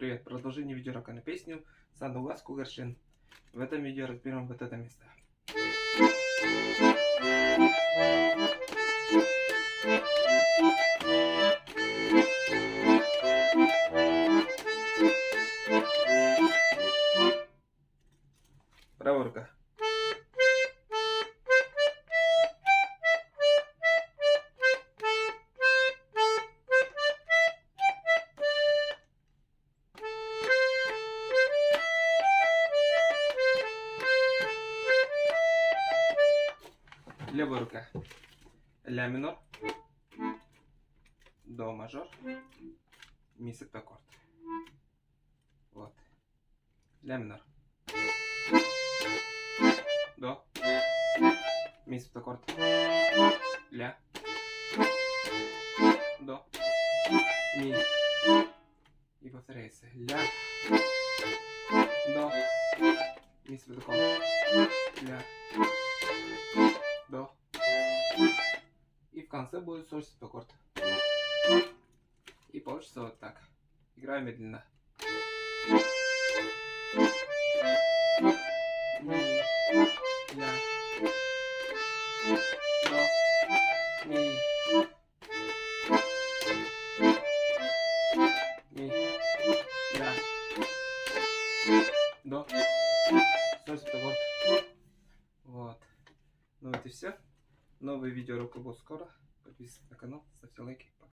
Привет! Продолжение видеоурока на песню «Саду ласку горшин». В этом видео разберем вот это место. Правая рука. Левая рука. Ля минор, до мажор, ми септаккорд. Вот. Ля минор. До. Ми септаккорд. Ля. До. Ми. И повторяется. Ля. До. Ми септаккорд. Ля. До. И в конце будет соль септаккорд. И получится вот так. Играю медленно. Ми, ля, до, ми, ля, до, соль септаккорд. Вот. Ну вот и все. Новые видеоуроки будут скоро. Подписывайтесь на канал, ставьте лайки.